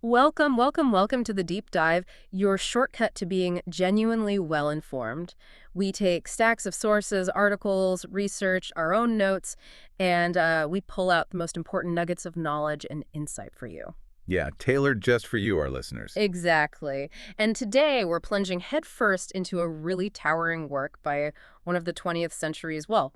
Welcome, welcome, welcome to the deep dive, your shortcut to being genuinely well-informed. We take stacks of sources, articles, research, our own notes, and we pull out the most important nuggets of knowledge and insight for you. Yeah, tailored just for you, our listeners. Exactly. And today we're plunging headfirst into a really towering work by one of the 20th century's, well,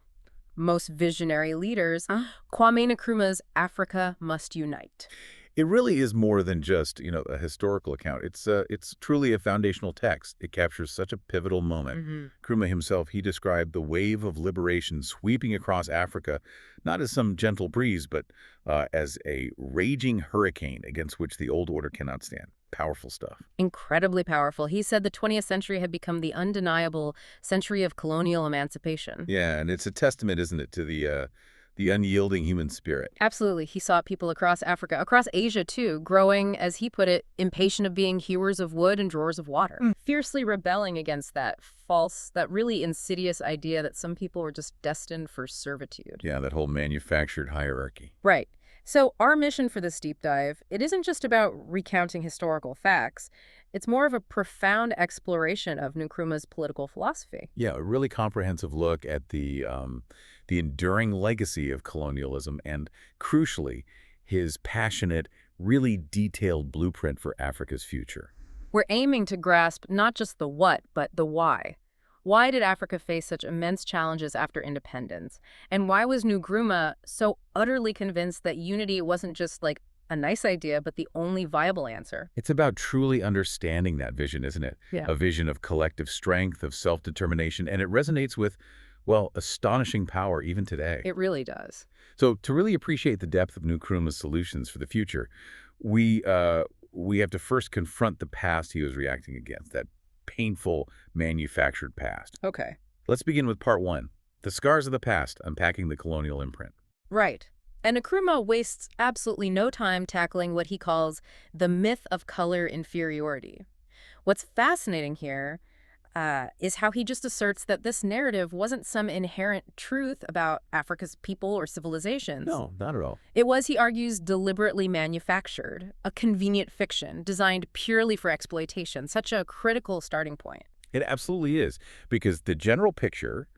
most visionary leaders, Kwame Nkrumah's Africa Must Unite. It really is more than just, a historical account. It's truly a foundational text. It captures such a pivotal moment. Nkrumah himself, he described the wave of liberation sweeping across Africa, not as some gentle breeze, but as a raging hurricane against which the old order cannot stand. Powerful stuff. Incredibly powerful. He said the 20th century had become the undeniable century of colonial emancipation. Yeah, and it's a testament, isn't it, to the unyielding human spirit. Absolutely. He saw people across Africa, across Asia too, growing, as he put it, impatient of being hewers of wood and drawers of water. Fiercely rebelling against that really insidious idea that some people were just destined for servitude. Yeah, that whole manufactured hierarchy. Right. So our mission for this deep dive, it isn't just about recounting historical facts. It's more of a profound exploration of Nkrumah's political philosophy. Yeah, a really comprehensive look at the enduring legacy of colonialism and, crucially, his passionate, really detailed blueprint for Africa's future. We're aiming to grasp not just the what, but the why. Why did Africa face such immense challenges after independence? And why was Nkrumah so utterly convinced that unity wasn't just like a nice idea, but the only viable answer? It's about truly understanding that vision, isn't it? Yeah. A vision of collective strength, of self-determination, and it resonates with, well, astonishing power even today. It really does. So to really appreciate the depth of Nkrumah's solutions for the future, we have to first confront the past he was reacting against, that painful manufactured past. Okay. Let's begin with part one, the scars of the past, unpacking the colonial imprint. Right. And Nkrumah wastes absolutely no time tackling what he calls the myth of color inferiority. What's fascinating here is how he just asserts that this narrative wasn't some inherent truth about Africa's people or civilizations. No, not at all. It was, he argues, deliberately manufactured, a convenient fiction designed purely for exploitation, such a critical starting point. It absolutely is, because the general picture,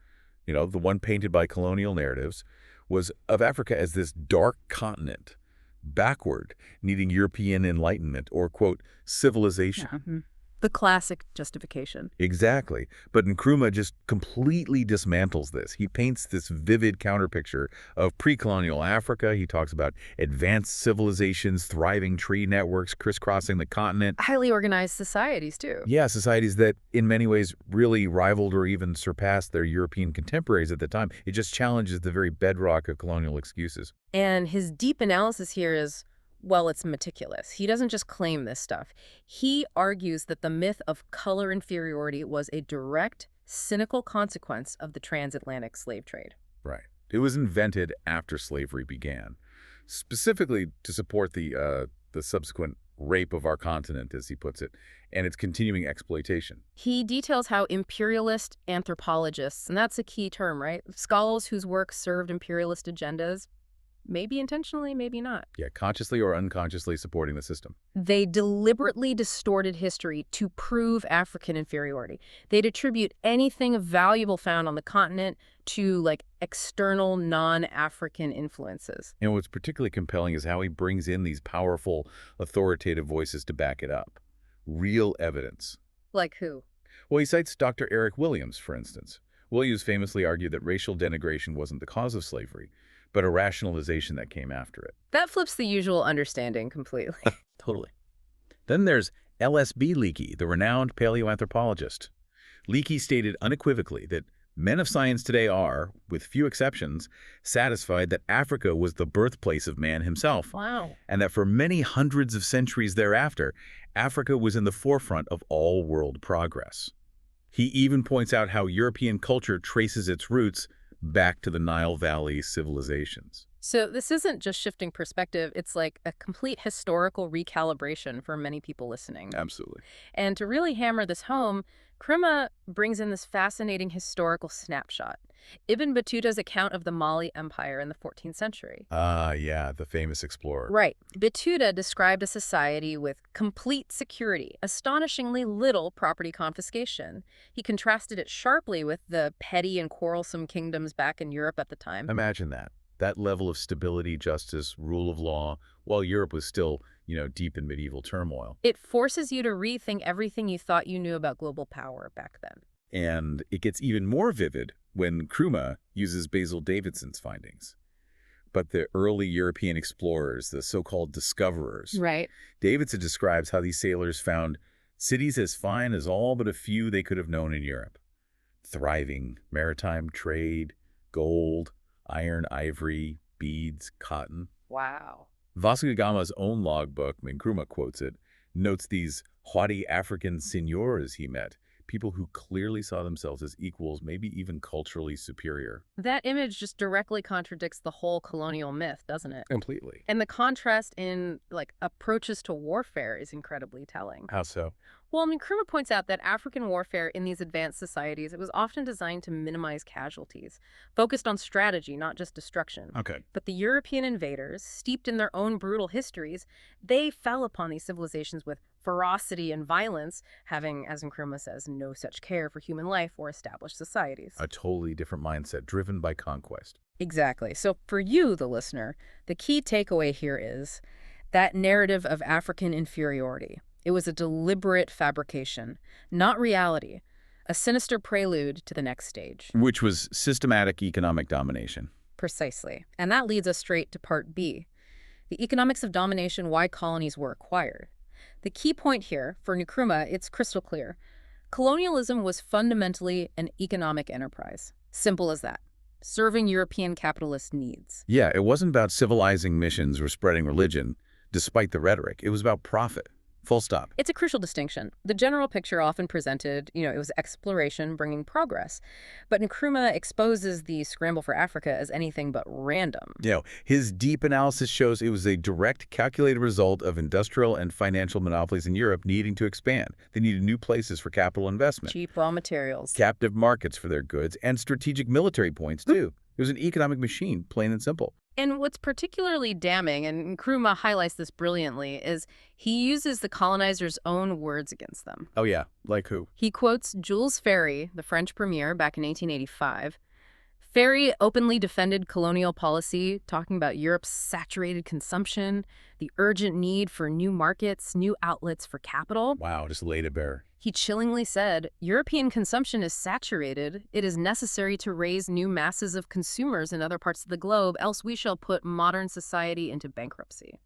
the one painted by colonial narratives, was of Africa as this dark continent, backward, needing European enlightenment or, quote, civilization. Yeah. The classic justification. Exactly. But Nkrumah just completely dismantles this. He paints this vivid counterpicture of pre-colonial Africa. He talks about advanced civilizations, thriving tree networks crisscrossing the continent. Highly organized societies, too. Yeah, societies that in many ways really rivaled or even surpassed their European contemporaries at the time. It just challenges the very bedrock of colonial excuses. And his deep analysis here is, well, it's meticulous. He doesn't just claim this stuff. He argues that the myth of color inferiority was a direct, cynical consequence of the transatlantic slave trade. Right. It was invented after slavery began, specifically to support the subsequent rape of our continent, as he puts it, and its continuing exploitation. He details how imperialist anthropologists, and that's a key term, right? Scholars whose work served imperialist agendas, maybe intentionally, maybe not. Yeah, consciously or unconsciously supporting the system. They deliberately distorted history to prove African inferiority. They'd attribute anything valuable found on the continent to, like, external non-African influences. And what's particularly compelling is how he brings in these powerful, authoritative voices to back it up. Real evidence. Like who? Well, he cites Dr. Eric Williams, for instance. Williams famously argued that racial denigration wasn't the cause of slavery, but a rationalization that came after it. That flips the usual understanding completely. Totally. Then there's L.S.B. Leakey, the renowned paleoanthropologist. Leakey stated unequivocally that men of science today are, with few exceptions, satisfied that Africa was the birthplace of man himself. Wow. And that for many hundreds of centuries thereafter, Africa was in the forefront of all world progress. He even points out how European culture traces its roots back to the Nile Valley civilizations. So this isn't just shifting perspective, it's like a complete historical recalibration for many people listening. Absolutely. And to really hammer this home, Nkrumah brings in this fascinating historical snapshot. Ibn Battuta's account of the Mali Empire in the 14th century. Ah, yeah, the famous explorer. Right. Batuta described a society with complete security, astonishingly little property confiscation. He contrasted it sharply with the petty and quarrelsome kingdoms back in Europe at the time. Imagine that. That level of stability, justice, rule of law, while Europe was still, deep in medieval turmoil. It forces you to rethink everything you thought you knew about global power back then. And it gets even more vivid when Nkrumah uses Basil Davidson's findings. But the early European explorers, the so-called discoverers, Right. Davidson describes how these sailors found cities as fine as all but a few they could have known in Europe. Thriving maritime trade, gold, iron, ivory, beads, cotton. Wow. Vasco da Gama's own logbook, Nkrumah quotes it, notes these haughty African seigneurs he met, people who clearly saw themselves as equals, maybe even culturally superior. That image just directly contradicts the whole colonial myth, doesn't it? Completely. And the contrast in, approaches to warfare is incredibly telling. How so? Well, Nkrumah points out that African warfare in these advanced societies, it was often designed to minimize casualties, focused on strategy, not just destruction. Okay. But the European invaders, steeped in their own brutal histories, they fell upon these civilizations with ferocity and violence, having, as Nkrumah says, no such care for human life or established societies. A totally different mindset, driven by conquest. Exactly. So for you, the listener, the key takeaway here is that narrative of African inferiority. It was a deliberate fabrication, not reality, a sinister prelude to the next stage. Which was systematic economic domination. Precisely. And that leads us straight to part B, the economics of domination, why colonies were acquired. The key point here, for Nkrumah, it's crystal clear. Colonialism was fundamentally an economic enterprise. Simple as that. Serving European capitalist needs. Yeah, it wasn't about civilizing missions or spreading religion, despite the rhetoric. It was about profit. Full stop. It's a crucial distinction. The general picture often presented, it was exploration bringing progress. But Nkrumah exposes the scramble for Africa as anything but random. His deep analysis shows it was a direct, calculated result of industrial and financial monopolies in Europe needing to expand. They needed new places for capital investment. Cheap raw materials. Captive markets for their goods, and strategic military points, too. It was an economic machine, plain and simple. And what's particularly damning, and Nkrumah highlights this brilliantly, is he uses the colonizers' own words against them. Oh, yeah. Like who? He quotes Jules Ferry, the French premier, back in 1885. Ferry openly defended colonial policy, talking about Europe's saturated consumption, the urgent need for new markets, new outlets for capital. Wow, just laid it bare. He chillingly said, European consumption is saturated. It is necessary to raise new masses of consumers in other parts of the globe, else we shall put modern society into bankruptcy.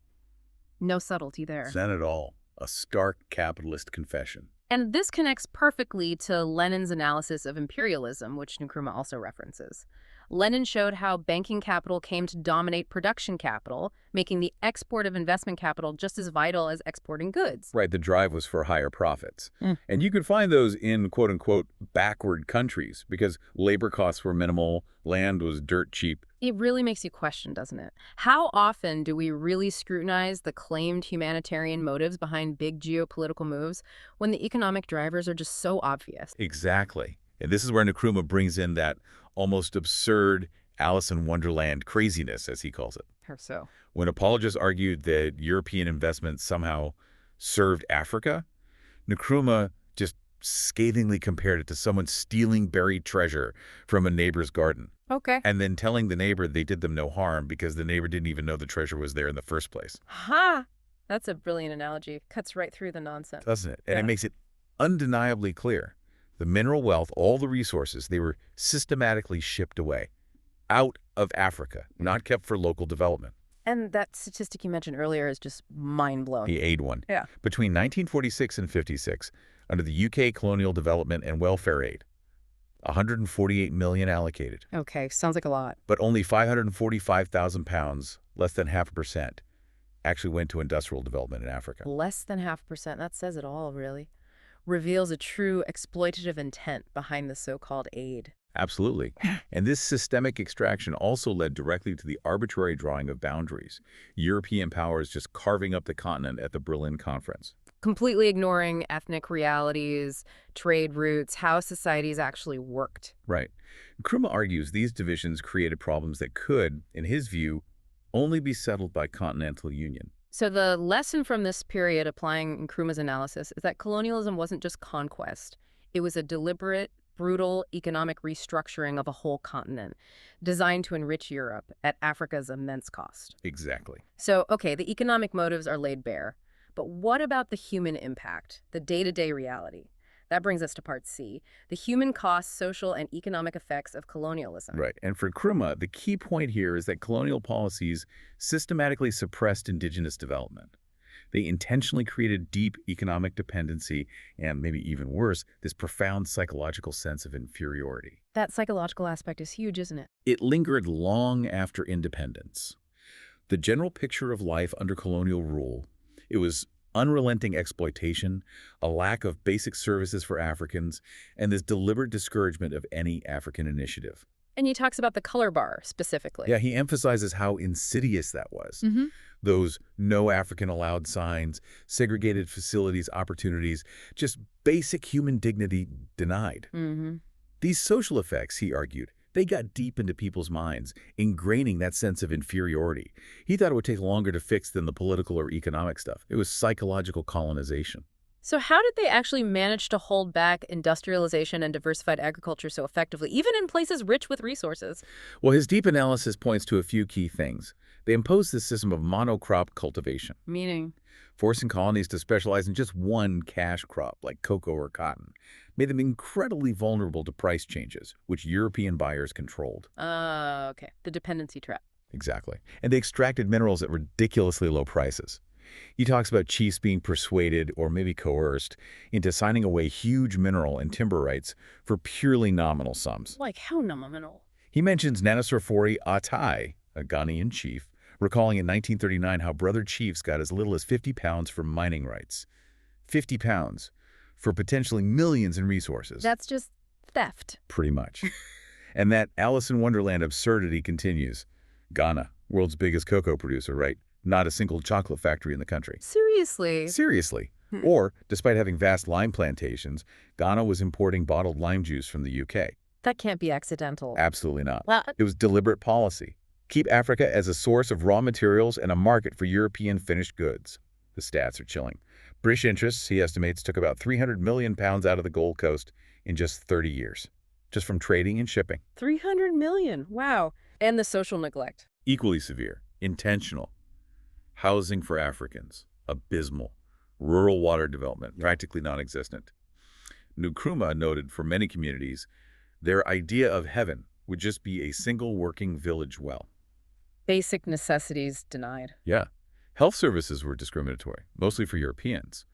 No subtlety there. Not at all. A stark capitalist confession. And this connects perfectly to Lenin's analysis of imperialism, which Nkrumah also references. Lenin showed how banking capital came to dominate production capital, making the export of investment capital just as vital as exporting goods. Right, the drive was for higher profits. And you could find those in quote-unquote backward countries because labor costs were minimal, land was dirt cheap. It really makes you question, doesn't it? How often do we really scrutinize the claimed humanitarian motives behind big geopolitical moves when the economic drivers are just so obvious? Exactly. And this is where Nkrumah brings in that almost absurd Alice in Wonderland craziness, as he calls it. How so? When apologists argued that European investment somehow served Africa, Nkrumah just scathingly compared it to someone stealing buried treasure from a neighbor's garden. Okay. And then telling the neighbor they did them no harm because the neighbor didn't even know the treasure was there in the first place. Ha! That's a brilliant analogy. Cuts right through the nonsense. Doesn't it? And Yeah. it makes it undeniably clear. The mineral wealth, all the resources, they were systematically shipped away, out of Africa, not kept for local development. And that statistic you mentioned earlier is just mind-blowing. The aid one. Yeah. Between 1946 and 56, under the UK Colonial Development and Welfare Aid, 148 million allocated, Okay, sounds like a lot. but only 545,000 pounds, less than 0.5%, actually went to industrial development in Africa. Less than 0.5%. That says it all, really. Reveals a true exploitative intent behind the so-called aid. Absolutely. And this systemic extraction also led directly to the arbitrary drawing of boundaries, European powers just carving up the continent at the Berlin Conference. completely ignoring ethnic realities, trade routes, how societies actually worked. Right. Nkrumah argues these divisions created problems that could, in his view, only be settled by continental union. So the lesson from this period applying Nkrumah's analysis is that colonialism wasn't just conquest. It was a deliberate, brutal economic restructuring of a whole continent designed to enrich Europe at Africa's immense cost. Exactly. So, okay, the economic motives are laid bare. But what about the human impact, the day-to-day reality? That brings us to part C, the human costs, social, and economic effects of colonialism. Right. And for Nkrumah, the key point here is that colonial policies systematically suppressed indigenous development. They intentionally created deep economic dependency and, maybe even worse, this profound psychological sense of inferiority. That psychological aspect is huge, isn't it? It lingered long after independence. The general picture of life under colonial rule, it was unrelenting exploitation, a lack of basic services for Africans, and this deliberate discouragement of any African initiative. And he talks about the color bar specifically. Yeah, he emphasizes how insidious that was. Those no African allowed signs, segregated facilities, opportunities, just basic human dignity denied. These social effects, he argued, they got deep into people's minds, ingraining that sense of inferiority. He thought it would take longer to fix than the political or economic stuff. It was psychological colonization. So how did they actually manage to hold back industrialization and diversified agriculture so effectively, even in places rich with resources? Well, his deep analysis points to a few key things. They imposed this system of monocrop cultivation, Meaning? forcing colonies to specialize in just one cash crop, like cocoa or cotton, made them incredibly vulnerable to price changes, which European buyers controlled. Okay. The dependency trap. Exactly. And they extracted minerals at ridiculously low prices. He talks about chiefs being persuaded, or maybe coerced, into signing away huge mineral and timber rights for purely nominal sums. Like how nominal? He mentions Nanosofori Atai, a Ghanaian chief, recalling in 1939 how brother chiefs got as little as 50 pounds for mining rights. 50 pounds for potentially millions in resources. That's just theft. Pretty much. And that Alice in Wonderland absurdity continues. Ghana, world's biggest cocoa producer, right? Not a single chocolate factory in the country. Seriously? Seriously. Or, despite having vast lime plantations, Ghana was importing bottled lime juice from the UK. That can't be accidental. Absolutely not. Well, It was deliberate policy. Keep Africa as a source of raw materials and a market for European finished goods. The stats are chilling. British interests, he estimates, took about 300 million pounds out of the Gold Coast in just 30 years, just from trading and shipping. 300 million. Wow. And the social neglect. Equally severe, intentional. Housing for Africans, abysmal. Rural water development, practically non-existent. Nkrumah noted for many communities, their idea of heaven would just be a single working village well. Basic necessities denied. Yeah. Health services were discriminatory, mostly for Europeans.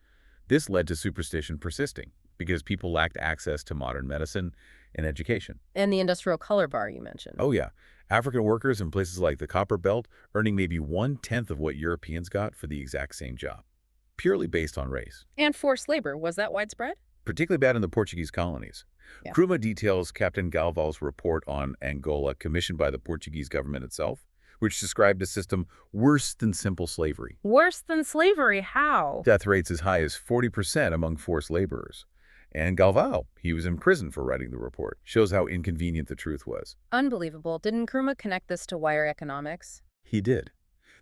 This led to superstition persisting because people lacked access to modern medicine and education. And the industrial color bar you mentioned. Oh yeah, African workers in places like the Copper Belt earning maybe 1/10 of what Europeans got for the exact same job, purely based on race. And forced labor. Was that widespread? Particularly bad in the Portuguese colonies. Yeah. Nkrumah details Captain Galval's report on Angola commissioned by the Portuguese government itself, which described a system worse than simple slavery. Worse than slavery? How? Death rates as high as 40% among forced laborers. And Galval, he was in prison for writing the report, shows how inconvenient the truth was. Unbelievable. Didn't Nkrumah connect this to wire economics? He did.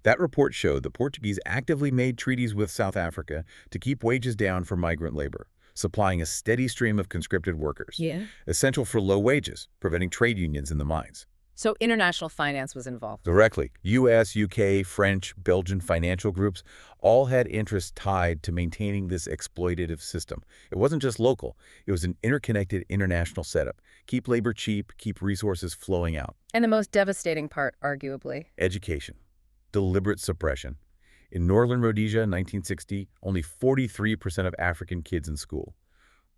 That report showed the Portuguese actively made treaties with South Africa to keep wages down for migrant labor, supplying a steady stream of conscripted workers, essential for low wages, preventing trade unions in the mines. So international finance was involved. Directly, U.S., U.K., French, Belgian financial groups all had interests tied to maintaining this exploitative system. It wasn't just local. It was an interconnected international setup. Keep labor cheap, keep resources flowing out. And the most devastating part, arguably. Education. Deliberate suppression. In northern Rhodesia in 1960, only 43% of African kids in school.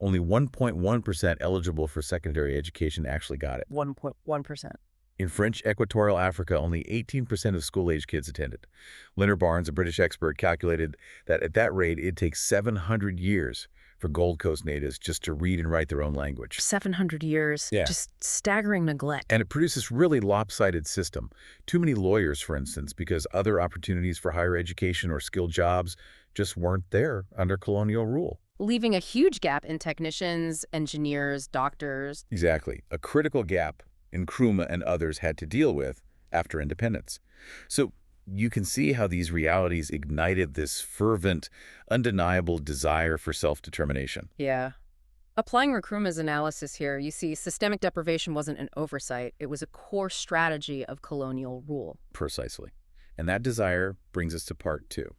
Only 1.1% eligible for secondary education actually got it. 1.1%. In French Equatorial Africa, only 18% of school-age kids attended. Leonard Barnes, a British expert, calculated that at that rate, it'd take 700 years for Gold Coast natives just to read and write their own language. 700 years. Yeah. Just staggering neglect. And it produced this really lopsided system. Too many lawyers, for instance, because other opportunities for higher education or skilled jobs just weren't there under colonial rule. Leaving a huge gap in technicians, engineers, doctors. Exactly. A critical gap Nkrumah and others had to deal with after independence. So you can see how these realities ignited this fervent, undeniable desire for self-determination. Yeah. Applying Nkrumah's analysis here, you see systemic deprivation wasn't an oversight. It was a core strategy of colonial rule. Precisely. And that desire brings us to part two.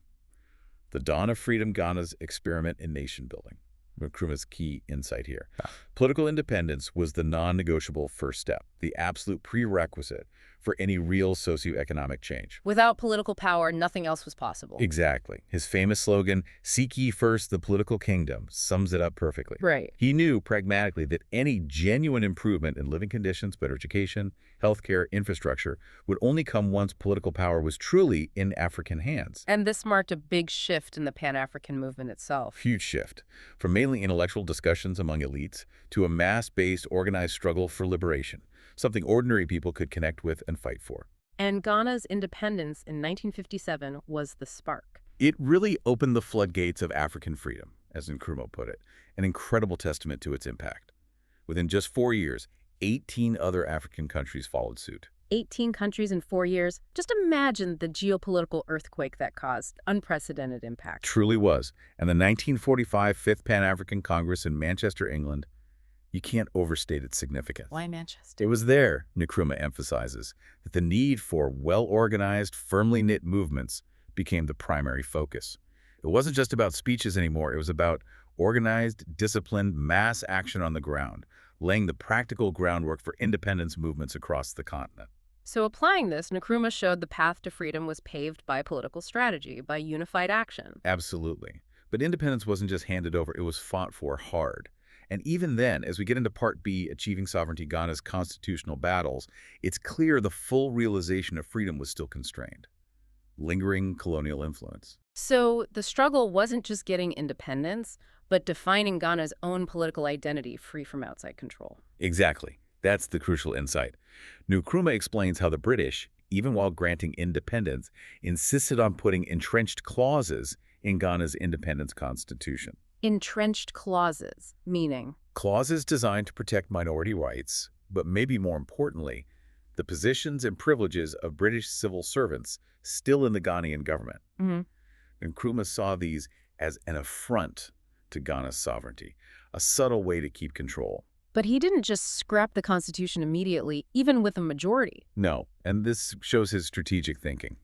The dawn of freedom, Ghana's experiment in nation building. Nkrumah's key insight here. Political independence was the non-negotiable first step, the absolute prerequisite for any real socioeconomic change. Without political power, nothing else was possible. Exactly. His famous slogan, "Seek ye first the political kingdom," sums it up perfectly. Right. He knew pragmatically that any genuine improvement in living conditions, better education, healthcare, infrastructure, would only come once political power was truly in African hands. And this marked a big shift in the Pan-African movement itself. Huge shift, from mainly intellectual discussions among elites to a mass-based organized struggle for liberation, something ordinary people could connect with and fight for. And Ghana's independence in 1957 was the spark. It really opened the floodgates of African freedom, as Nkrumah put it, an incredible testament to its impact. Within just 4 years, 18 other African countries followed suit. 18 countries in 4 years. Just imagine the geopolitical earthquake that caused. Unprecedented impact. Truly was. And the 1945 Fifth Pan-African Congress in Manchester, England, you can't overstate its significance. Why Manchester? It was there, Nkrumah emphasizes, that the need for well-organized, firmly knit movements became the primary focus. It wasn't just about speeches anymore. It was about organized, disciplined, mass action on the ground, laying the practical groundwork for independence movements across the continent. So applying this, Nkrumah showed the path to freedom was paved by political strategy, by unified action. Absolutely. But independence wasn't just handed over, it was fought for hard. And even then, as we get into Part B, Achieving Sovereignty, Ghana's constitutional battles, it's clear the full realization of freedom was still constrained. Lingering colonial influence. So the struggle wasn't just getting independence, but defining Ghana's own political identity free from outside control. Exactly. That's the crucial insight. Nkrumah explains how the British, even while granting independence, insisted on putting entrenched clauses in Ghana's independence constitution. Entrenched clauses, meaning? Clauses designed to protect minority rights, but maybe more importantly, the positions and privileges of British civil servants still in the Ghanaian government. Nkrumah saw these as an affront to Ghana's sovereignty, a subtle way to keep control. But he didn't just scrap the Constitution immediately, even with a majority. No, and this shows his strategic thinking.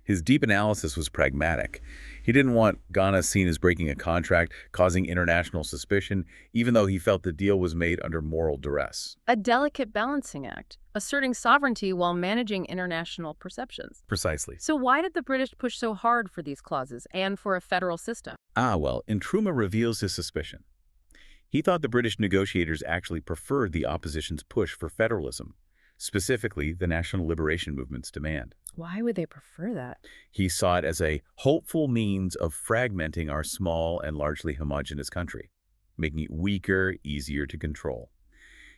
His deep analysis was pragmatic. He didn't want Ghana seen as breaking a contract, causing international suspicion, even though he felt the deal was made under moral duress. A delicate balancing act, asserting sovereignty while managing international perceptions. Precisely. So why did the British push so hard for these clauses and for a federal system? Well, Nkrumah reveals his suspicion. He thought the British negotiators actually preferred the opposition's push for federalism, specifically the national liberation movement's demand. Why would they prefer that? He saw it as a hopeful means of fragmenting our small and largely homogeneous country, making it weaker, easier to control.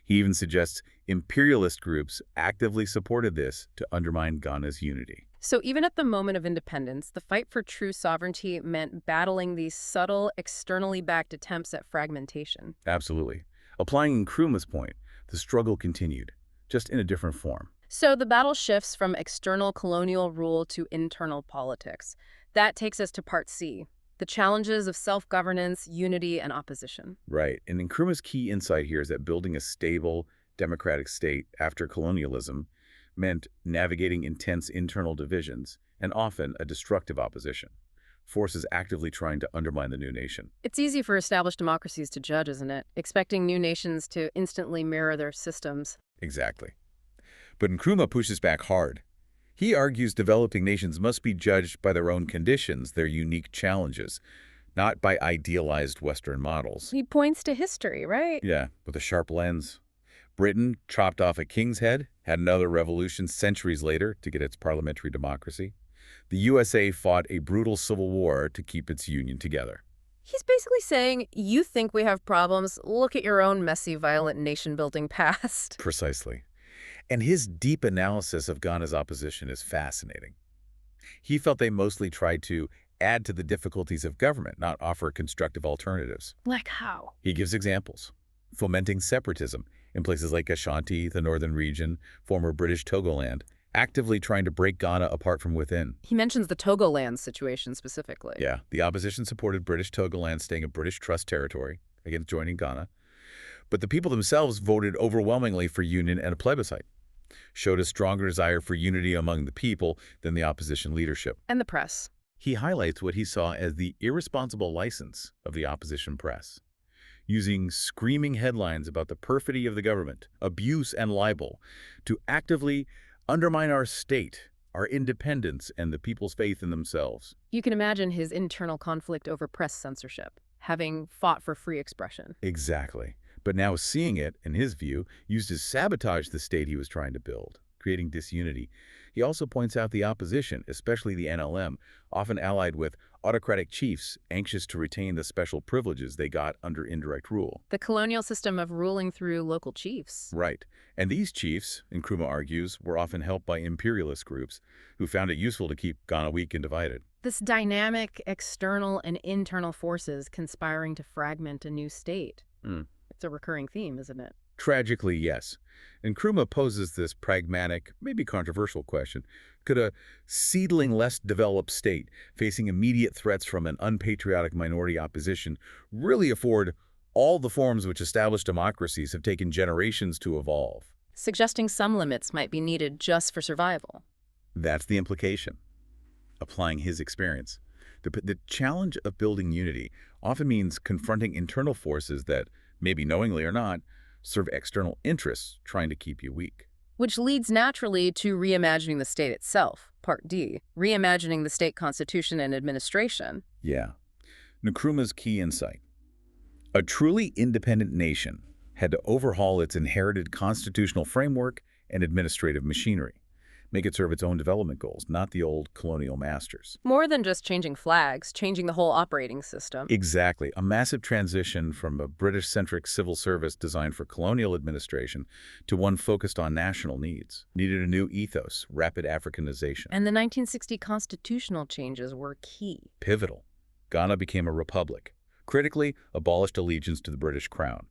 He even suggests imperialist groups actively supported this to undermine Ghana's unity. So even at the moment of independence, the fight for true sovereignty meant battling these subtle, externally backed attempts at fragmentation. Absolutely. Applying Nkrumah's point, the struggle continued, just in a different form. So the battle shifts from external colonial rule to internal politics. That takes us to Part C, the challenges of self-governance, unity, and opposition. Right. And Nkrumah's key insight here is that building a stable, democratic state after colonialism meant navigating intense internal divisions and often a destructive opposition, forces actively trying to undermine the new nation. It's easy for established democracies to judge, isn't it? Expecting new nations to instantly mirror their systems. Exactly. But Nkrumah pushes back hard. He argues developing nations must be judged by their own conditions, their unique challenges, not by idealized Western models. He points to history, right? Yeah, with a sharp lens. Britain chopped off a king's head, had another revolution centuries later to get its parliamentary democracy. The USA fought a brutal civil war to keep its union together. He's basically saying, you think we have problems, look at your own messy, violent nation-building past. Precisely. And his deep analysis of Ghana's opposition is fascinating. He felt they mostly tried to add to the difficulties of government, not offer constructive alternatives. Like how? He gives examples. Fomenting separatism in places like Ashanti, the northern region, former British Togoland, actively trying to break Ghana apart from within. He mentions the Togoland situation specifically. Yeah, the opposition supported British Togoland staying a British Trust territory against joining Ghana. But the people themselves voted overwhelmingly for union and a plebiscite, showed a stronger desire for unity among the people than the opposition leadership. And the press. He highlights what he saw as the irresponsible license of the opposition press, using screaming headlines about the perfidy of the government, abuse and libel, to actively undermine our state, our independence, and the people's faith in themselves. You can imagine his internal conflict over press censorship, having fought for free expression. Exactly. But now seeing it, in his view, used to sabotage the state he was trying to build, creating disunity. He also points out the opposition, especially the NLM, often allied with autocratic chiefs anxious to retain the special privileges they got under indirect rule. The colonial system of ruling through local chiefs. Right. And these chiefs, Nkrumah argues, were often helped by imperialist groups who found it useful to keep Ghana weak and divided. This dynamic external and internal forces conspiring to fragment a new state. It's a recurring theme, isn't it? Tragically, yes. Nkrumah poses this pragmatic, maybe controversial question. Could a seedling, less developed state, facing immediate threats from an unpatriotic minority opposition, really afford all the forms which established democracies have taken generations to evolve? Suggesting some limits might be needed just for survival. That's the implication. Applying his experience. The challenge of building unity often means confronting internal forces that, maybe knowingly or not, serve external interests trying to keep you weak. Which leads naturally to reimagining the state itself, Part D, reimagining the state constitution and administration. Yeah. Nkrumah's key insight. A truly independent nation had to overhaul its inherited constitutional framework and administrative machinery, make it serve its own development goals, not the old colonial masters. More than just changing flags, changing the whole operating system. Exactly. A massive transition from a British-centric civil service designed for colonial administration to one focused on national needs. Needed a new ethos, rapid Africanization. And the 1960 constitutional changes were key. Pivotal. Ghana became a republic. Critically, abolished allegiance to the British crown.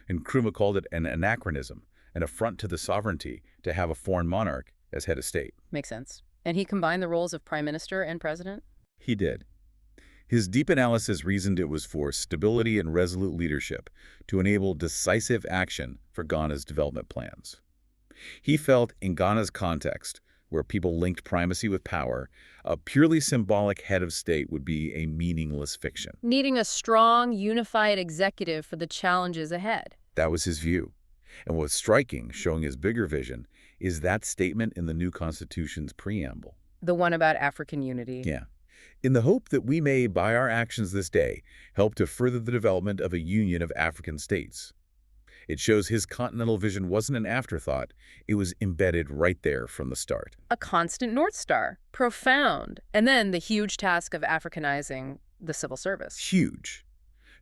And Nkrumah called it an anachronism, an affront to the sovereignty to have a foreign monarch as head of state. Makes sense. And he combined the roles of prime minister and president? He did. His deep analysis reasoned it was for stability and resolute leadership to enable decisive action for Ghana's development plans. He felt in Ghana's context, where people linked primacy with power, a purely symbolic head of state would be a meaningless fiction. Needing a strong, unified executive for the challenges ahead. That was his view. And what's striking, showing his bigger vision, is that statement in the new Constitution's preamble. The one about African unity. Yeah. In the hope that we may, by our actions this day, help to further the development of a union of African states. It shows his continental vision wasn't an afterthought. It was embedded right there from the start. A constant North Star. Profound. And then the huge task of Africanizing the civil service. Huge.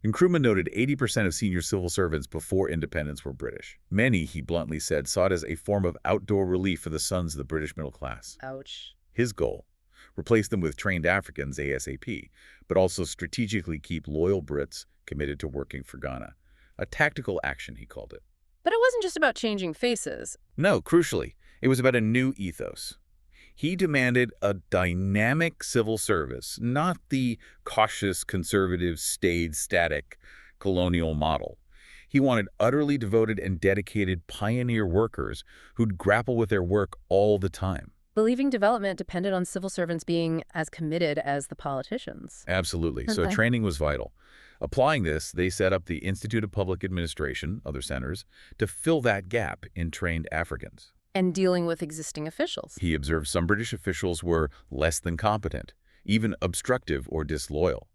Nkrumah noted 80% of senior civil servants before independence were British. Many, he bluntly said, saw it as a form of outdoor relief for the sons of the British middle class. Ouch. His goal, replace them with trained Africans ASAP, but also strategically keep loyal Brits committed to working for Ghana. A tactical action, he called it. But it wasn't just about changing faces. No, crucially, it was about a new ethos. He demanded a dynamic civil service, not the cautious, conservative, staid, static colonial model. He wanted utterly devoted and dedicated pioneer workers who'd grapple with their work all the time. Believing development depended on civil servants being as committed as the politicians. Absolutely. So training was vital. Applying this, they set up the Institute of Public Administration, other centers, to fill that gap in trained Africans. And dealing with existing officials. He observed some British officials were less than competent, even obstructive or disloyal.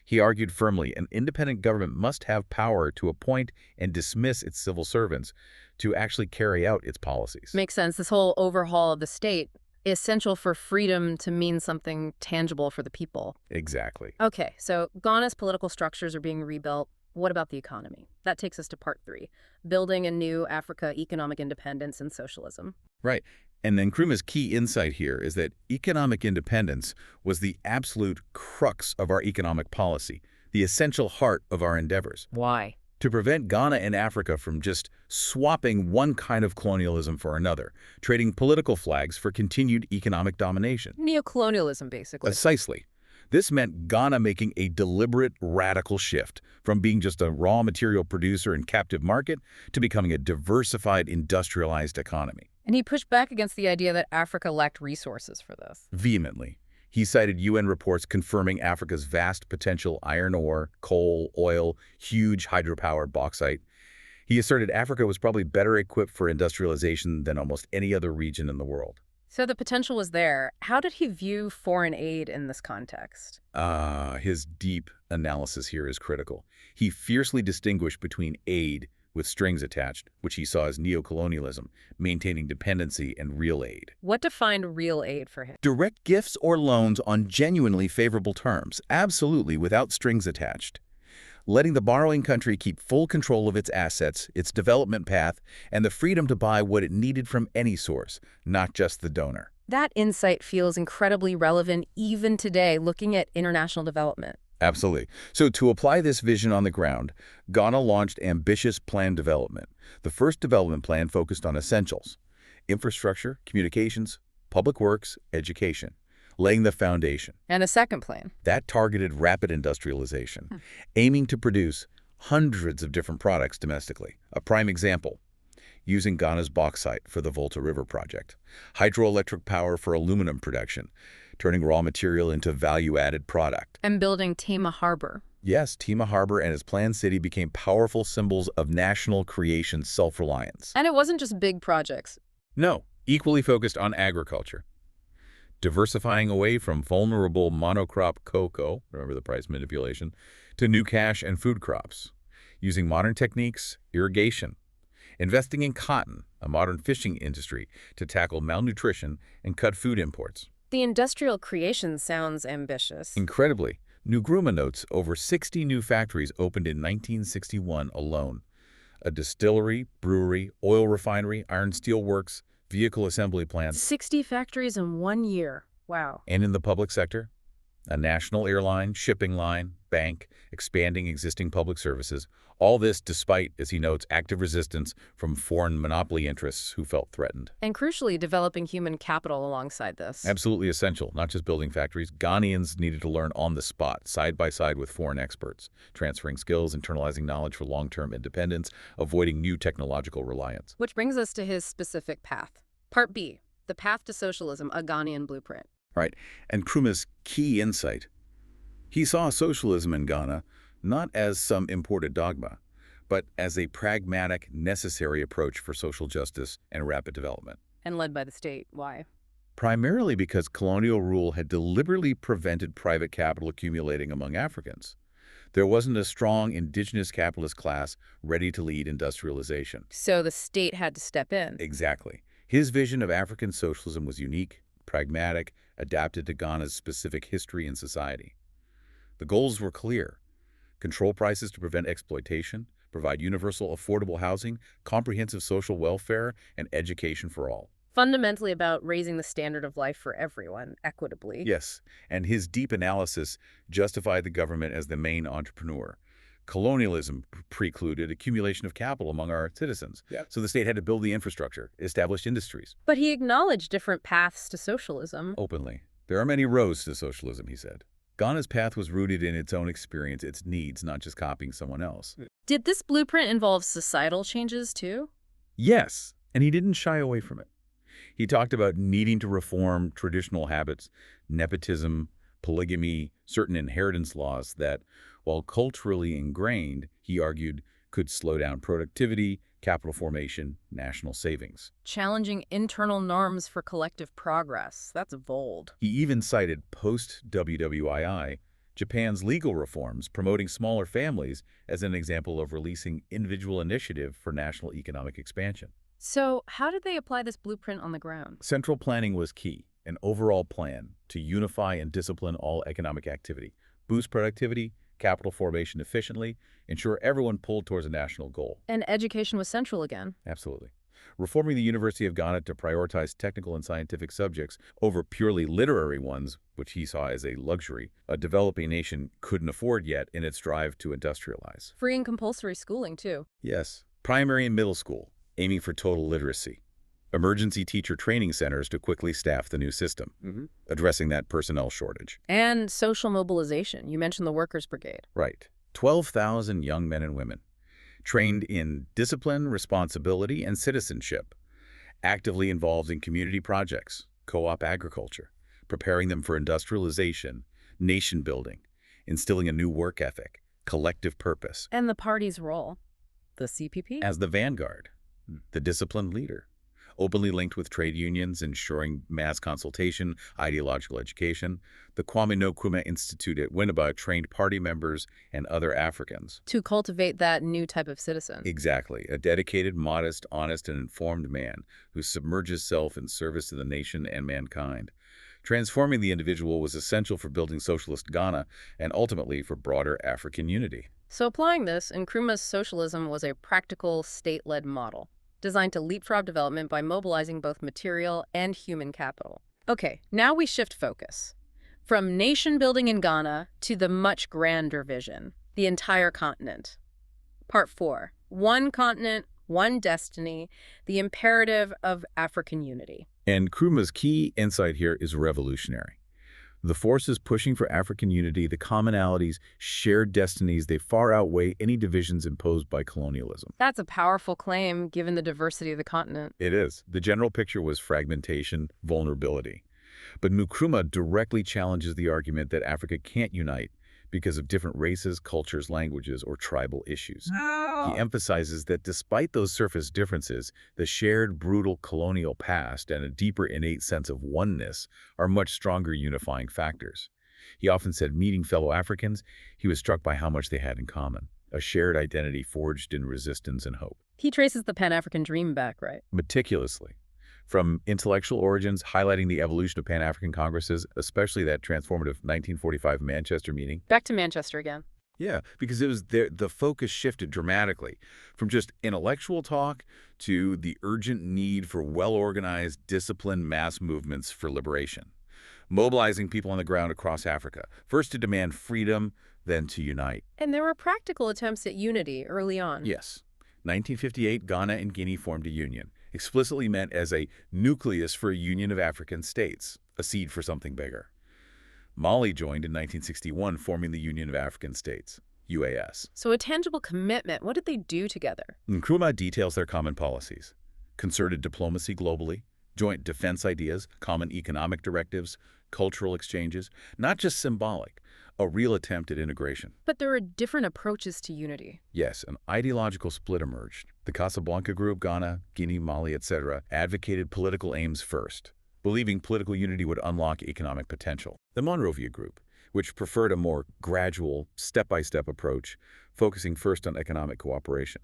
He argued firmly an independent government must have power to appoint and dismiss its civil servants to actually carry out its policies. Makes sense. This whole overhaul of the state is essential for freedom to mean something tangible for the people. Exactly. Okay, so Ghana's political structures are being rebuilt. What about the economy? That takes us to part 3, building a new Africa, economic independence and socialism. Right. And then Nkrumah's key insight here is that economic independence was the absolute crux of our economic policy, the essential heart of our endeavors. Why? To prevent Ghana and Africa from just swapping one kind of colonialism for another, trading political flags for continued economic domination. Neo-colonialism, basically. Precisely. This meant Ghana making a deliberate, radical shift from being just a raw material producer and captive market to becoming a diversified, industrialized economy. And he pushed back against the idea that Africa lacked resources for this. Vehemently. He cited UN reports confirming Africa's vast potential iron ore, coal, oil, huge hydropower, bauxite. He asserted Africa was probably better equipped for industrialization than almost any other region in the world. So the potential was there. How did he view foreign aid in this context? His deep analysis here is critical. He fiercely distinguished between aid with strings attached, which he saw as neo-colonialism, maintaining dependency, and real aid. What defined real aid for him? Direct gifts or loans on genuinely favorable terms, absolutely without strings attached. Letting the borrowing country keep full control of its assets, its development path, and the freedom to buy what it needed from any source, not just the donor. That insight feels incredibly relevant even today, looking at international development. Absolutely. So to apply this vision on the ground, Ghana launched ambitious plan development. The first development plan focused on essentials: infrastructure, communications, public works, education, laying the foundation. And a second plan. That targeted rapid industrialization, aiming to produce hundreds of different products domestically. A prime example, using Ghana's bauxite for the Volta River project, hydroelectric power for aluminum production, turning raw material into value-added product. And building Tema Harbor. Yes, Tema Harbor and its planned city became powerful symbols of national creation self-reliance. And it wasn't just big projects. No, equally focused on agriculture. Diversifying away from vulnerable monocrop cocoa, remember the price manipulation, to new cash and food crops. Using modern techniques, irrigation. Investing in cotton, a modern fishing industry, to tackle malnutrition and cut food imports. The industrial creation sounds ambitious. Incredibly, Nkrumah notes over 60 new factories opened in 1961 alone. A distillery, brewery, oil refinery, iron steel works, vehicle assembly plants. 60 factories in 1 year. Wow. And in the public sector, a national airline, shipping line, bank, expanding existing public services. All this despite, as he notes, active resistance from foreign monopoly interests who felt threatened. And crucially, developing human capital alongside this. Absolutely essential, not just building factories. Ghanaians needed to learn on the spot, side by side with foreign experts, transferring skills, internalizing knowledge for long-term independence, avoiding new technological reliance. Which brings us to his specific path. Part B, the path to socialism, a Ghanaian blueprint. Right, and Nkrumah's key insight. He saw socialism in Ghana not as some imported dogma, but as a pragmatic, necessary approach for social justice and rapid development. And led by the state. Why? Primarily because colonial rule had deliberately prevented private capital accumulating among Africans. There wasn't a strong indigenous capitalist class ready to lead industrialization. So the state had to step in. Exactly. His vision of African socialism was unique, pragmatic, adapted to Ghana's specific history and society. The goals were clear: control prices to prevent exploitation, provide universal affordable housing, comprehensive social welfare, and education for all. Fundamentally about raising the standard of life for everyone, equitably. Yes, and his deep analysis justified the government as the main entrepreneur. Colonialism precluded accumulation of capital among our citizens, so the state had to build the infrastructure, establish industries. But he acknowledged different paths to socialism. Openly. There are many roads to socialism, he said. Ghana's path was rooted in its own experience, its needs, not just copying someone else. Did this blueprint involve societal changes too? Yes, and he didn't shy away from it. He talked about needing to reform traditional habits, nepotism, polygamy, certain inheritance laws that, while culturally ingrained, he argued, could slow down productivity, capital formation, national savings. Challenging internal norms for collective progress. That's bold. He even cited post-WWII, Japan's legal reforms promoting smaller families, as an example of releasing individual initiative for national economic expansion. So how did they apply this blueprint on the ground? Central planning was key, an overall plan to unify and discipline all economic activity, boost productivity, capital formation efficiently, ensure everyone pulled towards a national goal. And education was central again. Absolutely. reforming the University of Ghana to prioritize technical and scientific subjects over purely literary ones, which he saw as a luxury a developing nation couldn't afford yet in its drive to industrialize. Freeing compulsory schooling, too. Yes, primary and middle school, aiming for total literacy. Emergency teacher training centers to quickly staff the new system, addressing that personnel shortage. And social mobilization. You mentioned the Workers' Brigade. Right. 12,000 young men and women, trained in discipline, responsibility, and citizenship, actively involved in community projects, co-op agriculture, preparing them for industrialization, nation building, instilling a new work ethic, collective purpose. And the party's role, the CPP. As the vanguard, the disciplined leader, openly linked with trade unions, ensuring mass consultation, ideological education. The Kwame Nkrumah Institute at Winneba trained party members and other Africans. To cultivate that new type of citizen. Exactly. A dedicated, modest, honest, and informed man who submerges self in service to the nation and mankind. Transforming the individual was essential for building socialist Ghana and ultimately for broader African unity. So applying this, Nkrumah's socialism was a practical, state-led model, designed to leapfrog development by mobilizing both material and human capital. Okay, now we shift focus. From nation-building in Ghana to the much grander vision, the entire continent. Part 4. One continent, one destiny, the imperative of African unity. And Nkrumah's key insight here is revolutionary. The forces pushing for African unity, the commonalities, shared destinies, they far outweigh any divisions imposed by colonialism. That's a powerful claim, given the diversity of the continent. It is. The general picture was fragmentation, vulnerability. But Nkrumah directly challenges the argument that Africa can't unite because of different races, cultures, languages, or tribal issues. He emphasizes that despite those surface differences, the shared brutal colonial past and a deeper innate sense of oneness are much stronger unifying factors. He often said meeting fellow Africans, he was struck by how much they had in common, a shared identity forged in resistance and hope. He traces the Pan-African dream back, right? Meticulously. From intellectual origins, highlighting the evolution of Pan-African Congresses, especially that transformative 1945 Manchester meeting. Back to Manchester again. Yeah, because it was the focus shifted dramatically from just intellectual talk to the urgent need for well-organized, disciplined mass movements for liberation, mobilizing people on the ground across Africa, first to demand freedom, then to unite. And there were practical attempts at unity early on. Yes. 1958, Ghana and Guinea formed a union, explicitly meant as a nucleus for a union of African states, a seed for something bigger. Mali joined in 1961, forming the Union of African States, UAS. So a tangible commitment. What did they do together? Nkrumah details their common policies: concerted diplomacy globally, joint defense ideas, common economic directives, cultural exchanges, not just symbolic, a real attempt at integration. But there are different approaches to unity. Yes, an ideological split emerged. The Casablanca Group, Ghana, Guinea, Mali, etc., advocated political aims first, believing political unity would unlock economic potential. The Monrovia Group, which preferred a more gradual, step-by-step approach, focusing first on economic cooperation.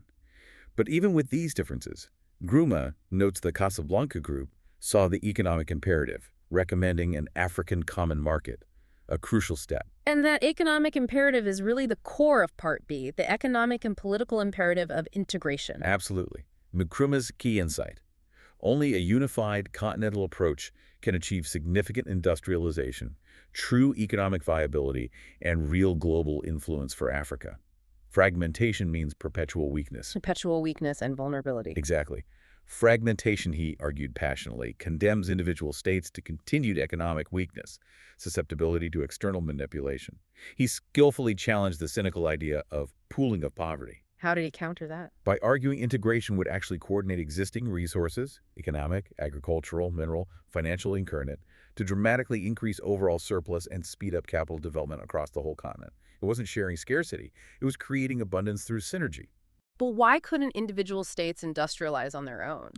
But even with these differences, Nkrumah notes the Casablanca Group saw the economic imperative, recommending an African common market, a crucial step. And that economic imperative is really the core of Part B, the economic and political imperative of integration. Absolutely. Nkrumah's key insight: only a unified continental approach can achieve significant industrialization, true economic viability, and real global influence for Africa. Fragmentation means perpetual weakness. Perpetual weakness and vulnerability. Exactly. Fragmentation, he argued passionately, condemns individual states to continued economic weakness, susceptibility to external manipulation. He skillfully challenged the cynical idea of pooling of poverty. How did he counter that? By arguing integration would actually coordinate existing resources, economic, agricultural, mineral, financial, and current, to dramatically increase overall surplus and speed up capital development across the whole continent. It wasn't sharing scarcity. It was creating abundance through synergy. But why couldn't individual states industrialize on their own?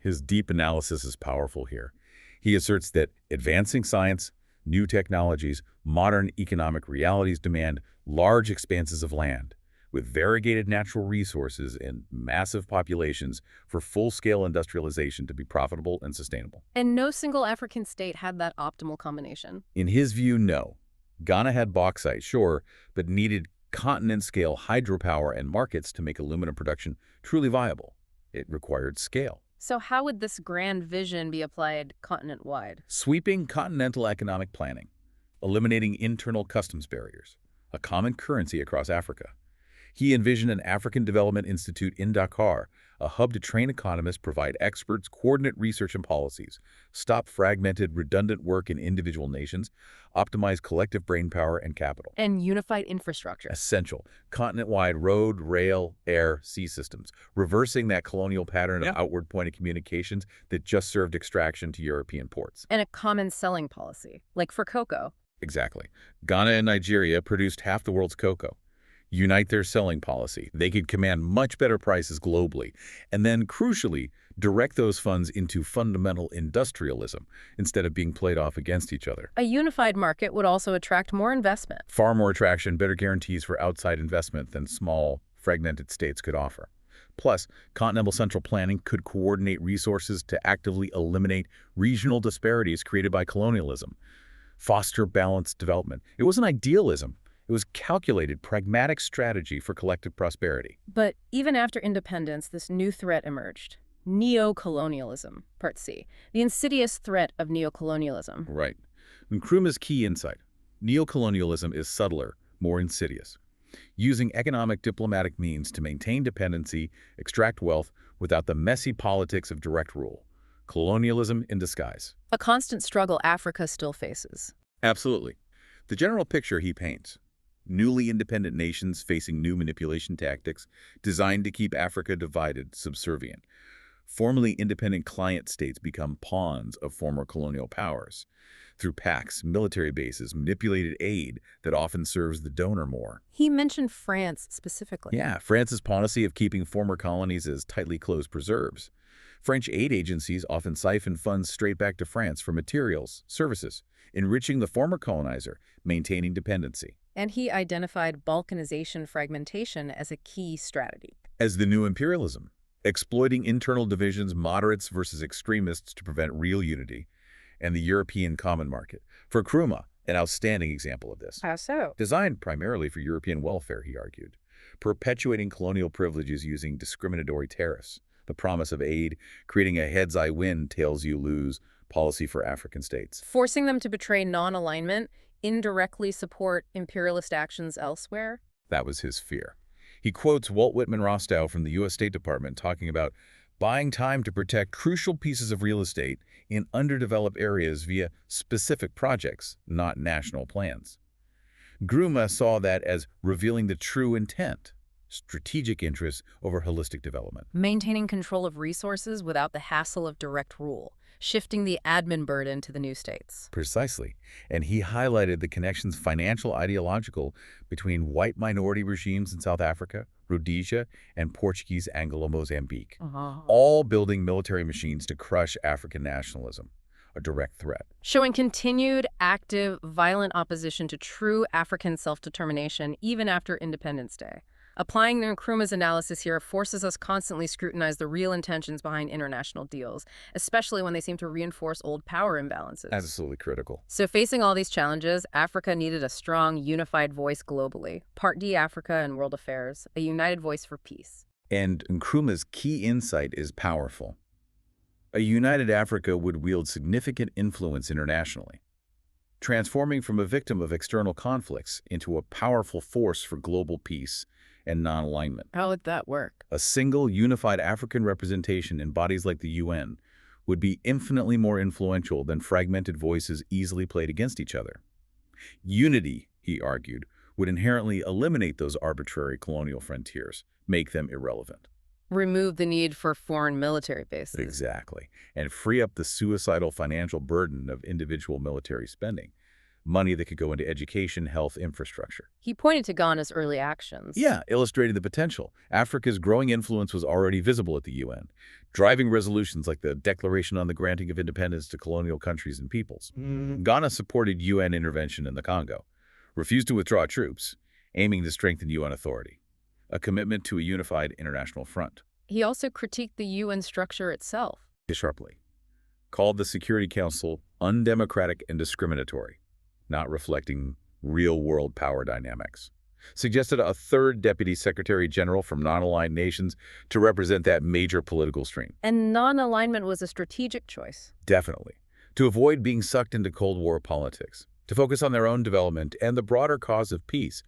His deep analysis is powerful here. He asserts that advancing science, new technologies, modern economic realities demand large expanses of land, with variegated natural resources and massive populations for full-scale industrialization to be profitable and sustainable. And no single African state had that optimal combination. In his view, no. Ghana had bauxite, sure, but needed continent-scale hydropower and markets to make aluminum production truly viable. It required scale. So how would this grand vision be applied continent-wide? Sweeping continental economic planning, eliminating internal customs barriers, a common currency across Africa. He envisioned an African Development Institute in Dakar, a hub to train economists, provide experts, coordinate research and policies, stop fragmented, redundant work in individual nations, optimize collective brainpower and capital. And unified infrastructure. Essential. Continent-wide road, rail, air, sea systems, reversing that colonial pattern of outward-pointed communications that just served extraction to European ports. And a common selling policy, like for cocoa. Exactly. Ghana and Nigeria produced half the world's cocoa. Unite their selling policy. They could command much better prices globally, and then, crucially, direct those funds into fundamental industrialism instead of being played off against each other. A unified market would also attract more investment. Far more attraction, better guarantees for outside investment than small, fragmented states could offer. Plus, continental central planning could coordinate resources to actively eliminate regional disparities created by colonialism, foster balanced development. It wasn't idealism. It was calculated, pragmatic strategy for collective prosperity. But even after independence, this new threat emerged. Neo-colonialism, Part C. The insidious threat of neo-colonialism. Right. Nkrumah's key insight. Neo-colonialism is subtler, more insidious. Using economic diplomatic means to maintain dependency, extract wealth, without the messy politics of direct rule. Colonialism in disguise. A constant struggle Africa still faces. Absolutely. The general picture he paints. Newly independent nations facing new manipulation tactics designed to keep Africa divided, subservient. Formerly independent client states become pawns of former colonial powers. Through pacts, military bases, manipulated aid that often serves the donor more. He mentioned France specifically. Yeah, France's policy of keeping former colonies as tightly closed preserves. French aid agencies often siphon funds straight back to France for materials, services, enriching the former colonizer, maintaining dependency. And he identified balkanization fragmentation as a key strategy. As the new imperialism, exploiting internal divisions, moderates versus extremists to prevent real unity, and the European common market. For Nkrumah, an outstanding example of this. How so? Designed primarily for European welfare, he argued, perpetuating colonial privileges using discriminatory tariffs, the promise of aid, creating a heads-I-win, tails-you-lose policy for African states. Forcing them to betray non-alignment, indirectly support imperialist actions elsewhere? That was his fear. He quotes Walt Whitman Rostow from the U.S. State Department talking about buying time to protect crucial pieces of real estate in underdeveloped areas via specific projects, not national plans. Nkrumah saw that as revealing the true intent, strategic interests over holistic development. Maintaining control of resources without the hassle of direct rule, shifting the admin burden to the new states. Precisely. And he highlighted the connections financial ideological between white minority regimes in South Africa, Rhodesia, and Portuguese Anglo-Mozambique, all building military machines to crush African nationalism, a direct threat. Showing continued, active, violent opposition to true African self-determination even after Independence Day. Applying Nkrumah's analysis here forces us constantly scrutinize the real intentions behind international deals, especially when they seem to reinforce old power imbalances. Absolutely critical. So facing all these challenges, Africa needed a strong, unified voice globally. Part D, Africa and World Affairs, a united voice for peace. And Nkrumah's key insight is powerful. A united Africa would wield significant influence internationally, transforming from a victim of external conflicts into a powerful force for global peace and non-alignment. How would that work? A single, unified African representation in bodies like the UN would be infinitely more influential than fragmented voices easily played against each other. Unity, he argued, would inherently eliminate those arbitrary colonial frontiers, make them irrelevant. Remove the need for foreign military bases. Exactly. And free up the suicidal financial burden of individual military spending. Money that could go into education, health, infrastructure. He pointed to Ghana's early actions. Yeah, illustrating the potential. Africa's growing influence was already visible at the UN, driving resolutions like the Declaration on the Granting of Independence to Colonial Countries and Peoples. Ghana supported UN intervention in the Congo, refused to withdraw troops, aiming to strengthen UN authority. A commitment to a unified international front. He also critiqued the UN structure itself. Sharply. Called the Security Council undemocratic and discriminatory, not reflecting real-world power dynamics. Suggested a third deputy secretary general from non-aligned nations to represent that major political stream. And non-alignment was a strategic choice. Definitely. To avoid being sucked into Cold War politics. To focus on their own development and the broader cause of peace.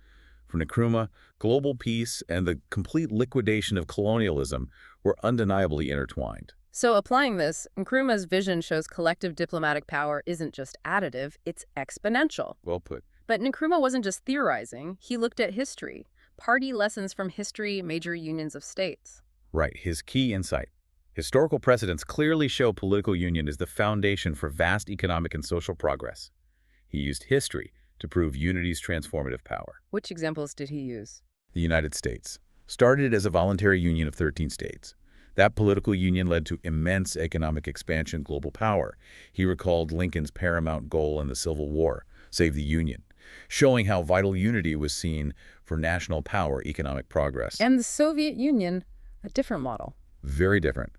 For Nkrumah, global peace and the complete liquidation of colonialism were undeniably intertwined. So applying this, Nkrumah's vision shows collective diplomatic power isn't just additive, it's exponential. Well put. But Nkrumah wasn't just theorizing, he looked at history. Party lessons from history, major unions of states. Right, his key insight. Historical precedents clearly show political union is the foundation for vast economic and social progress. He used history to prove unity's transformative power. Which examples did he use? The United States started as a voluntary union of 13 states. That political union led to immense economic expansion, global power. He recalled Lincoln's paramount goal in the Civil War, save the Union, showing how vital unity was seen for national power, economic progress. And the Soviet Union, a different model. Very different.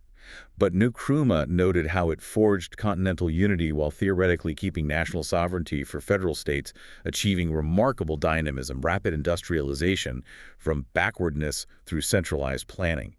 But Nkrumah noted how it forged continental unity while theoretically keeping national sovereignty for federal states, achieving remarkable dynamism, rapid industrialization, from backwardness through centralized planning.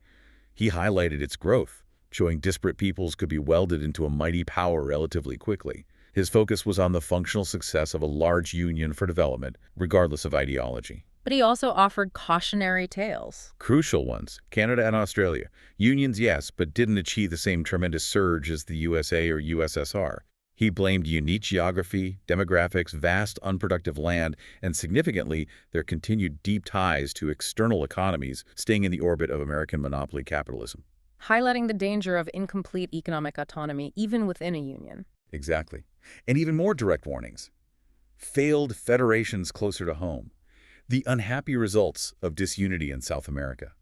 He highlighted its growth, showing disparate peoples could be welded into a mighty power relatively quickly. His focus was on the functional success of a large union for development, regardless of ideology. But he also offered cautionary tales. Crucial ones, Canada and Australia. Unions, yes, but didn't achieve the same tremendous surge as the USA or USSR. He blamed unique geography, demographics, vast unproductive land, and significantly, their continued deep ties to external economies staying in the orbit of American monopoly capitalism. Highlighting the danger of incomplete economic autonomy, even within a union. Exactly. And even more direct warnings. Failed federations closer to home. The unhappy results of disunity in South America.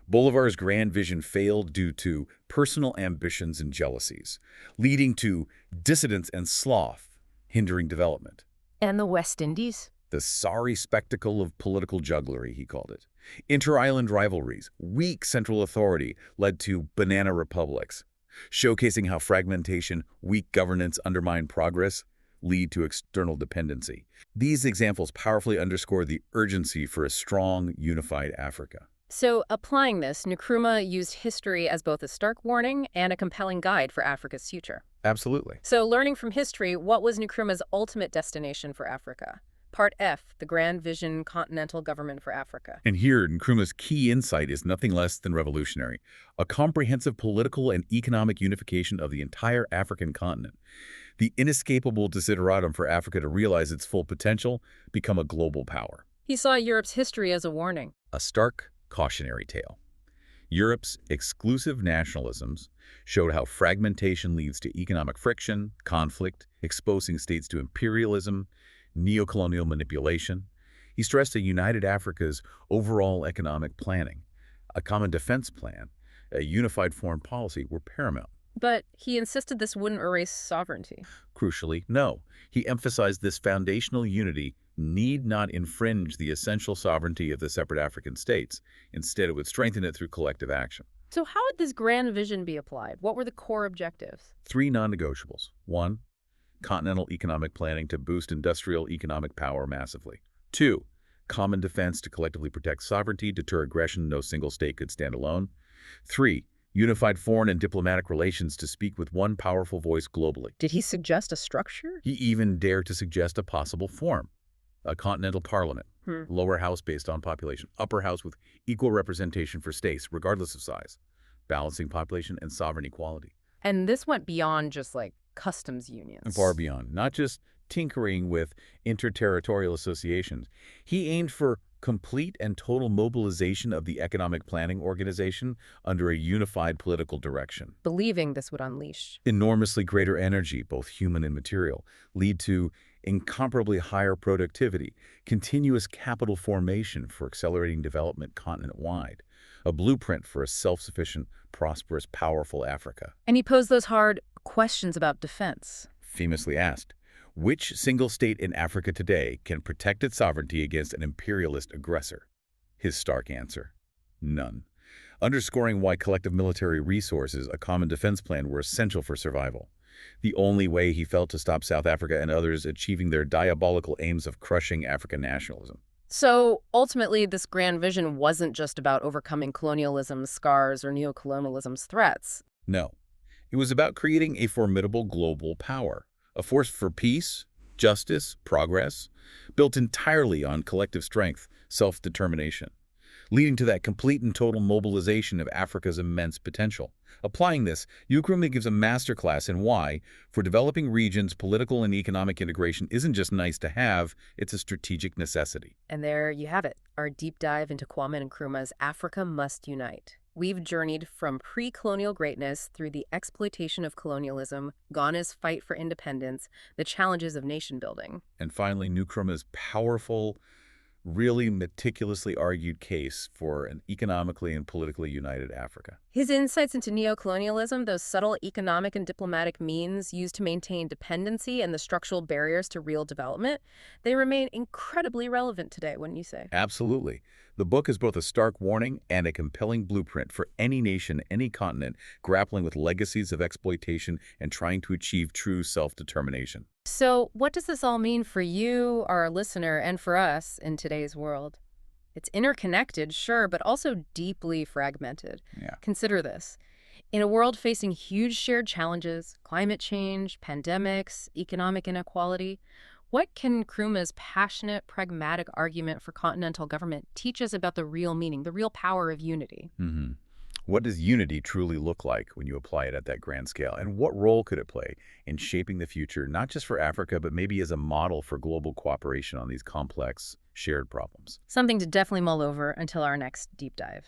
Bolivar's grand vision failed due to personal ambitions and jealousies, leading to dissidence and sloth, hindering development. And the West Indies? The sorry spectacle of political jugglery, he called it. Inter-island rivalries, weak central authority led to banana republics, showcasing how fragmentation, weak governance undermine progress, lead to external dependency. These examples powerfully underscore the urgency for a strong, unified Africa. So, applying this, Nkrumah used history as both a stark warning and a compelling guide for Africa's future. Absolutely. So, learning from history, what was Nkrumah's ultimate destination for Africa? Part F, the Grand Vision Continental Government for Africa. And here, Nkrumah's key insight is nothing less than revolutionary. A comprehensive political and economic unification of the entire African continent. The inescapable desideratum for Africa to realize its full potential, become a global power. He saw Europe's history as a warning. A stark, cautionary tale. Europe's exclusive nationalisms showed how fragmentation leads to economic friction, conflict, exposing states to imperialism, neo-colonial manipulation. He stressed a united Africa's overall economic planning, a common defense plan, a unified foreign policy were paramount. But he insisted this wouldn't erase sovereignty. Crucially, no. He emphasized this foundational unity need not infringe the essential sovereignty of the separate African states. Instead, it would strengthen it through collective action. So how would this grand vision be applied? What were the core objectives? 3 non-negotiables. 1, continental economic planning to boost industrial economic power massively. 2, common defense to collectively protect sovereignty, deter aggression no single state could stand alone. 3, unified foreign and diplomatic relations to speak with one powerful voice globally. Did he suggest a structure? He even dared to suggest a possible form. A continental parliament, lower house based on population, upper house with equal representation for states, regardless of size, balancing population and sovereign equality. And this went beyond just like customs unions. Far beyond, not just tinkering with interterritorial associations. He aimed for complete and total mobilization of the economic planning organization under a unified political direction. Believing this would unleash Enormously greater energy, both human and material, lead to incomparably higher productivity, continuous capital formation for accelerating development continent-wide, a blueprint for a self-sufficient, prosperous, powerful Africa. And he posed those hard questions about defense. Famously asked, which single state in Africa today can protect its sovereignty against an imperialist aggressor? His stark answer, none. Underscoring why collective military resources, a common defense plan, were essential for survival. The only way he felt to stop South Africa and others achieving their diabolical aims of crushing African nationalism. So ultimately, this grand vision wasn't just about overcoming colonialism's scars or neo-colonialism's threats. No. It was about creating a formidable global power, a force for peace, justice, progress, built entirely on collective strength, self-determination, leading to that complete and total mobilization of Africa's immense potential. Applying this, Nkrumah gives a masterclass in why, for developing regions, political and economic integration isn't just nice to have, it's a strategic necessity. And there you have it, our deep dive into Kwame Nkrumah's Africa Must Unite. We've journeyed from pre-colonial greatness through the exploitation of colonialism, Ghana's fight for independence, the challenges of nation building. And finally, Nkrumah's powerful, really meticulously argued case for an economically and politically united Africa. His insights into neo-colonialism, those subtle economic and diplomatic means used to maintain dependency and the structural barriers to real development, they remain incredibly relevant today, wouldn't you say? Absolutely. The book is both a stark warning and a compelling blueprint for any nation, any continent, grappling with legacies of exploitation and trying to achieve true self-determination. So, what does this all mean for you, our listener, and for us in today's world? It's interconnected, sure, but also deeply fragmented. Yeah. Consider this. In a world facing huge shared challenges, climate change, pandemics, economic inequality, what can Nkrumah's passionate, pragmatic argument for continental government teach us about the real meaning, the real power of unity? hmm What does unity truly look like when you apply it at that grand scale? And what role could it play in shaping the future, not just for Africa, but maybe as a model for global cooperation on these complex, shared problems? Something to definitely mull over until our next deep dive.